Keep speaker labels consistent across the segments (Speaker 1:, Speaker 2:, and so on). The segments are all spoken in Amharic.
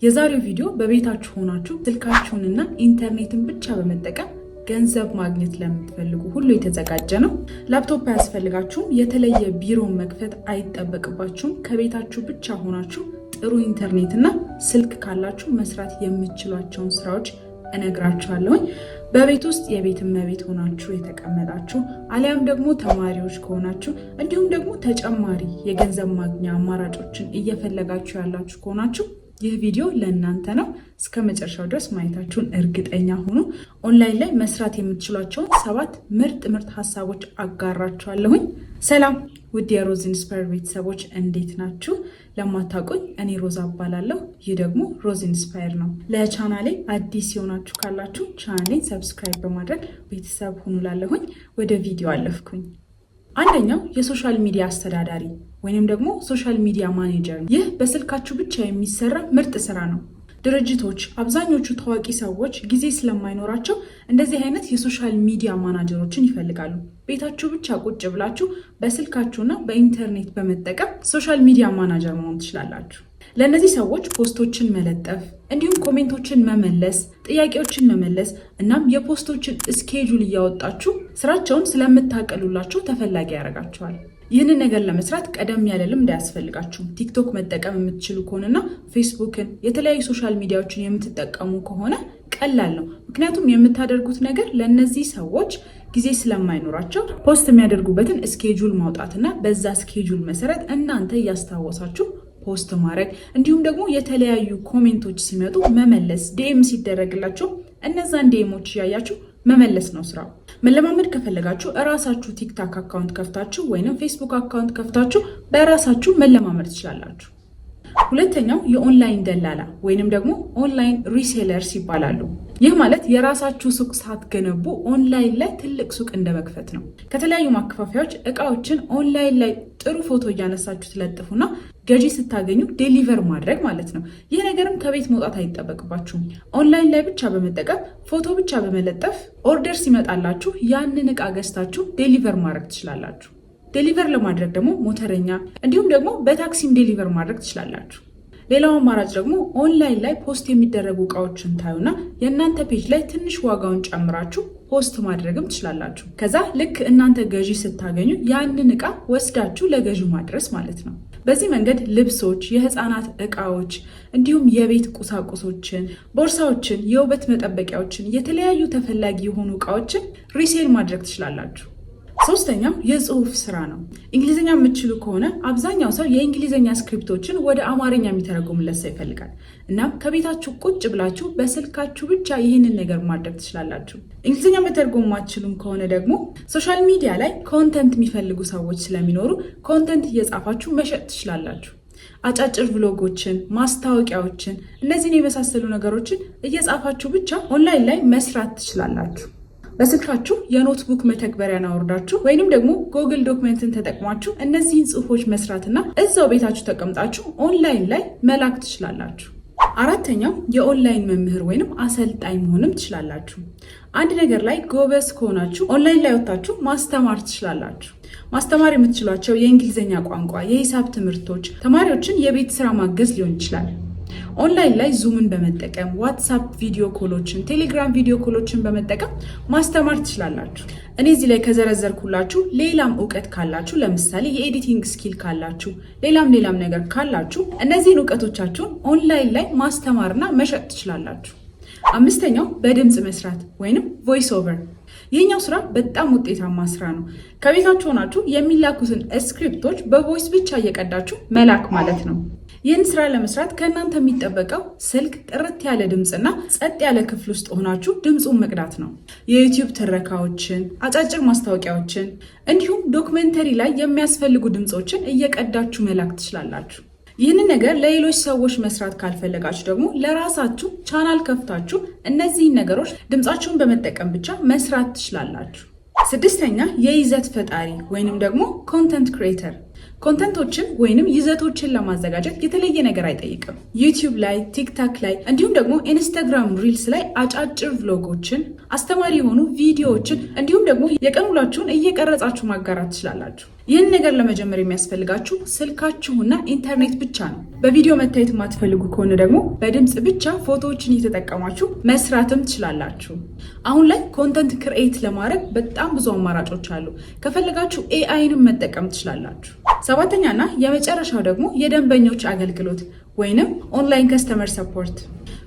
Speaker 1: የዛሬው ቪዲዮ በቤታችሁ ሆናችሁ ስልካችሁንና ኢንተርኔትን ብቻ በመጠቀም ገንዘብ ማግኘት ለምትፈልጉ ሁሉ የተዘጋጀ ነው። ላፕቶፕ አያስፈልጋችሁም። የተለየ ቢሮ መክፈት አይጠበቅባችሁም። ከቤታችሁ ብቻ ሆናችሁ ጥሩ ኢንተርኔትና ስልክ ካላችሁ መስራት የምትችሏቸውን ስራዎች እነግራችኋለሁ። በቤት ውስጥ የቤት እመቤት ሆናችሁ የተቀመጣችሁ አሊያም ደግሞ ተማሪዎች ከሆናችሁ እንዲሁም ደግሞ ተጨማሪ የገንዘብ ማግኛ አማራጮችን እየፈለጋችሁ ያላችሁ ከሆናችሁ ይህ ቪዲዮ ለእናንተ ነው። እስከ መጨረሻው ድረስ ማየታችሁን እርግጠኛ ሁኑ። ኦንላይን ላይ መስራት የምትችሏቸውን 7 ምርጥ ሀሳቦች አጋራችኋለሁኝ። ሰላም ውድ የሮዝ ኢንስፓየር ቤተሰቦች እንዴት ናችሁ? ለማታውቁኝ እኔ ሮዛ እባላለሁ። ይህ ደግሞ ሮዝ ኢንስፓየር ነው። ለቻናሌ አዲስ የሆናችሁ ካላችሁ ቻናሌን ሰብስክራይብ በማድረግ ቤተሰብ ሁኑ ላለሁኝ። ወደ ቪዲዮ አለፍኩኝ። አንደኛው የሶሻል ሚዲያ አስተዳዳሪ ወይንም ደግሞ ሶሻል ሚዲያ ማኔጀር። ይህ በስልካችሁ ብቻ የሚሰራ ምርጥ ስራ ነው። ድርጅቶች፣ አብዛኞቹ ታዋቂ ሰዎች ጊዜ ስለማይኖራቸው እንደዚህ አይነት የሶሻል ሚዲያ ማናጀሮችን ይፈልጋሉ። ቤታችሁ ብቻ ቁጭ ብላችሁ በስልካችሁና በኢንተርኔት በመጠቀም ሶሻል ሚዲያ ማናጀር መሆን ትችላላችሁ። ለእነዚህ ሰዎች ፖስቶችን መለጠፍ፣ እንዲሁም ኮሜንቶችን መመለስ፣ ጥያቄዎችን መመለስ እናም የፖስቶችን ስኬጁል እያወጣችሁ ስራቸውን ስለምታቀሉላቸው ተፈላጊ ያደርጋቸዋል። ይህንን ነገር ለመስራት ቀደም ያለ ልምድ አያስፈልጋችሁም። ቲክቶክ መጠቀም የምትችሉ ከሆነና ፌስቡክን፣ የተለያዩ ሶሻል ሚዲያዎችን የምትጠቀሙ ከሆነ ቀላል ነው። ምክንያቱም የምታደርጉት ነገር ለእነዚህ ሰዎች ጊዜ ስለማይኖራቸው ፖስት የሚያደርጉበትን ስኬጁል ማውጣትና በዛ ስኬጁል መሰረት እናንተ እያስታወሳችሁ ፖስት ማድረግ፣ እንዲሁም ደግሞ የተለያዩ ኮሜንቶች ሲመጡ መመለስ፣ ዲኤም ሲደረግላቸው እነዛን ዲኤሞች እያያችሁ መመለስ ነው ስራው። መለማመድ ከፈለጋችሁ እራሳችሁ ቲክታክ አካውንት ከፍታችሁ ወይንም ፌስቡክ አካውንት ከፍታችሁ በራሳችሁ መለማመድ ትችላላችሁ። ሁለተኛው የኦንላይን ደላላ ወይንም ደግሞ ኦንላይን ሪሴለርስ ይባላሉ። ይህ ማለት የራሳችሁ ሱቅ ሳትገነቡ ኦንላይን ላይ ትልቅ ሱቅ እንደመክፈት ነው። ከተለያዩ ማከፋፈያዎች እቃዎችን ኦንላይን ላይ ጥሩ ፎቶ እያነሳችሁ ትለጥፉና ገዢ ስታገኙ ዴሊቨር ማድረግ ማለት ነው። ይህ ነገርም ከቤት መውጣት አይጠበቅባችሁም። ኦንላይን ላይ ብቻ በመጠቀም ፎቶ ብቻ በመለጠፍ ኦርደር ሲመጣላችሁ ያንን እቃ ገዝታችሁ ዴሊቨር ማድረግ ትችላላችሁ። ዴሊቨር ለማድረግ ደግሞ ሞተረኛ እንዲሁም ደግሞ በታክሲም ዴሊቨር ማድረግ ትችላላችሁ። ሌላው አማራጭ ደግሞ ኦንላይን ላይ ፖስት የሚደረጉ እቃዎችን ታዩና የእናንተ ፔጅ ላይ ትንሽ ዋጋውን ጨምራችሁ ፖስት ማድረግም ትችላላችሁ። ከዛ ልክ እናንተ ገዢ ስታገኙ ያንን እቃ ወስዳችሁ ለገዢው ማድረስ ማለት ነው። በዚህ መንገድ ልብሶች፣ የህፃናት እቃዎች እንዲሁም የቤት ቁሳቁሶችን፣ ቦርሳዎችን፣ የውበት መጠበቂያዎችን፣ የተለያዩ ተፈላጊ የሆኑ እቃዎችን ሪሴል ማድረግ ትችላላችሁ። ሶስተኛው የጽሁፍ ስራ ነው። እንግሊዝኛ የምትችሉ ከሆነ አብዛኛው ሰው የእንግሊዝኛ ስክሪፕቶችን ወደ አማርኛ የሚተረጉምለት ሰው ይፈልጋል። እናም ከቤታችሁ ቁጭ ብላችሁ በስልካችሁ ብቻ ይህንን ነገር ማድረግ ትችላላችሁ። እንግሊዝኛ መተርጎም ማትችሉም ከሆነ ደግሞ ሶሻል ሚዲያ ላይ ኮንተንት የሚፈልጉ ሰዎች ስለሚኖሩ ኮንተንት እየጻፋችሁ መሸጥ ትችላላችሁ። አጫጭር ብሎጎችን፣ ማስታወቂያዎችን፣ እነዚህን የመሳሰሉ ነገሮችን እየጻፋችሁ ብቻ ኦንላይን ላይ መስራት ትችላላችሁ። በስልካችሁ የኖትቡክ መተግበሪያን አውርዳችሁ ወይንም ደግሞ ጎግል ዶክመንትን ተጠቅማችሁ እነዚህን ጽሁፎች መስራትና እዛው ቤታችሁ ተቀምጣችሁ ኦንላይን ላይ መላክ ትችላላችሁ። አራተኛው የኦንላይን መምህር ወይንም አሰልጣኝ መሆንም ትችላላችሁ። አንድ ነገር ላይ ጎበዝ ከሆናችሁ ኦንላይን ላይ ወጥታችሁ ማስተማር ትችላላችሁ። ማስተማር የምትችሏቸው የእንግሊዝኛ ቋንቋ፣ የሂሳብ ትምህርቶች፣ ተማሪዎችን የቤት ስራ ማገዝ ሊሆን ይችላል። ኦንላይን ላይ ዙምን በመጠቀም ዋትሳፕ ቪዲዮ ኮሎችን፣ ቴሌግራም ቪዲዮ ኮሎችን በመጠቀም ማስተማር ትችላላችሁ። እኔ እዚህ ላይ ከዘረዘርኩላችሁ ሌላም እውቀት ካላችሁ፣ ለምሳሌ የኤዲቲንግ ስኪል ካላችሁ፣ ሌላም ነገር ካላችሁ እነዚህን እውቀቶቻችሁን ኦንላይን ላይ ማስተማርና መሸጥ ትችላላችሁ። አምስተኛው በድምፅ መስራት ወይንም ቮይስ ኦቨር። ይህኛው ስራ በጣም ውጤታማ ስራ ነው። ከቤታችሁ ሆናችሁ የሚላኩትን ስክሪፕቶች በቮይስ ብቻ እየቀዳችሁ መላክ ማለት ነው። ይህን ስራ ለመስራት ከእናንተ የሚጠበቀው ስልክ፣ ጥርት ያለ ድምፅና ጸጥ ያለ ክፍል ውስጥ ሆናችሁ ድምፁን መቅዳት ነው። የዩቲዩብ ትረካዎችን፣ አጫጭር ማስታወቂያዎችን እንዲሁም ዶክመንተሪ ላይ የሚያስፈልጉ ድምፆችን እየቀዳችሁ መላክ ትችላላችሁ። ይህንን ነገር ለሌሎች ሰዎች መስራት ካልፈለጋችሁ ደግሞ ለራሳችሁ ቻናል ከፍታችሁ እነዚህን ነገሮች ድምፃችሁን በመጠቀም ብቻ መስራት ትችላላችሁ። ስድስተኛ የይዘት ፈጣሪ ወይንም ደግሞ ኮንተንት ክሬተር። ኮንተንቶችን ወይንም ይዘቶችን ለማዘጋጀት የተለየ ነገር አይጠይቅም። ዩቲዩብ ላይ፣ ቲክታክ ላይ እንዲሁም ደግሞ ኢንስታግራም ሪልስ ላይ አጫጭር ቭሎጎችን፣ አስተማሪ የሆኑ ቪዲዮዎችን እንዲሁም ደግሞ የቀን ውሏችሁን እየቀረጻችሁ ማጋራት ትችላላችሁ። ይህን ነገር ለመጀመር የሚያስፈልጋችሁ ስልካችሁና ኢንተርኔት ብቻ ነው። በቪዲዮ መታየት የማትፈልጉ ከሆነ ደግሞ በድምፅ ብቻ ፎቶዎችን እየተጠቀማችሁ መስራትም ትችላላችሁ። አሁን ላይ ኮንተንት ክርኤት ለማድረግ በጣም ብዙ አማራጮች አሉ። ከፈለጋችሁ ኤአይንም መጠቀም ትችላላችሁ። ሰባተኛና የመጨረሻው ደግሞ የደንበኞች አገልግሎት ወይንም ኦንላይን ከስተመር ሰፖርት።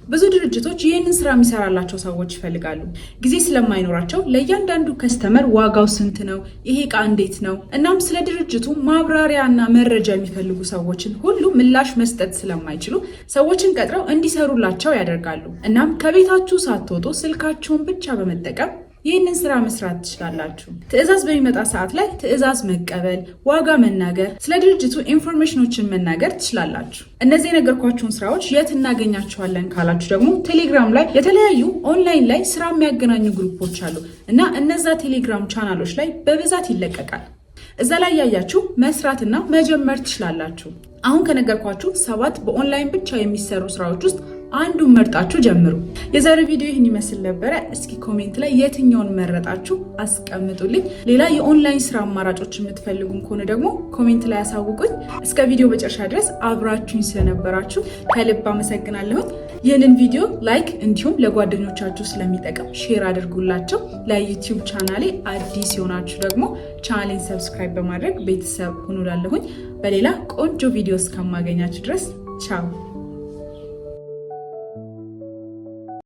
Speaker 1: ብዙ ድርጅቶች ይህንን ስራ የሚሰራላቸው ሰዎች ይፈልጋሉ። ጊዜ ስለማይኖራቸው ለእያንዳንዱ ከስተመር ዋጋው ስንት ነው፣ ይሄ እቃ እንዴት ነው፣ እናም ስለ ድርጅቱ ማብራሪያና መረጃ የሚፈልጉ ሰዎችን ሁሉ ምላሽ መስጠት ስለማይችሉ ሰዎችን ቀጥረው እንዲሰሩላቸው ያደርጋሉ። እናም ከቤታችሁ ሳትወጡ ስልካችሁን ብቻ በመጠቀም ይህንን ስራ መስራት ትችላላችሁ። ትዕዛዝ በሚመጣ ሰዓት ላይ ትዕዛዝ መቀበል፣ ዋጋ መናገር፣ ስለ ድርጅቱ ኢንፎርሜሽኖችን መናገር ትችላላችሁ። እነዚህ የነገርኳችሁን ስራዎች የት እናገኛቸዋለን ካላችሁ ደግሞ ቴሌግራም ላይ የተለያዩ ኦንላይን ላይ ስራ የሚያገናኙ ግሩፖች አሉ እና እነዛ ቴሌግራም ቻናሎች ላይ በብዛት ይለቀቃል። እዛ ላይ ያያችሁ መስራትና መጀመር ትችላላችሁ። አሁን ከነገርኳችሁ 7 በኦንላይን ብቻ የሚሰሩ ስራዎች ውስጥ አንዱን መርጣችሁ ጀምሩ። የዛሬው ቪዲዮ ይህን ይመስል ነበረ። እስኪ ኮሜንት ላይ የትኛውን መረጣችሁ አስቀምጡልኝ። ሌላ የኦንላይን ስራ አማራጮች የምትፈልጉም ከሆነ ደግሞ ኮሜንት ላይ አሳውቁኝ። እስከ ቪዲዮ መጨረሻ ድረስ አብራችሁኝ ስለነበራችሁ ከልብ አመሰግናለሁ። ይህንን ቪዲዮ ላይክ እንዲሁም ለጓደኞቻችሁ ስለሚጠቅም ሼር አድርጉላቸው። ለዩቲዩብ ቻናሌ አዲስ የሆናችሁ ደግሞ ቻናሌን ሰብስክራይብ በማድረግ ቤተሰብ ሁኑ። ላለሁኝ በሌላ ቆንጆ ቪዲዮ እስከማገኛችሁ ድረስ ቻው።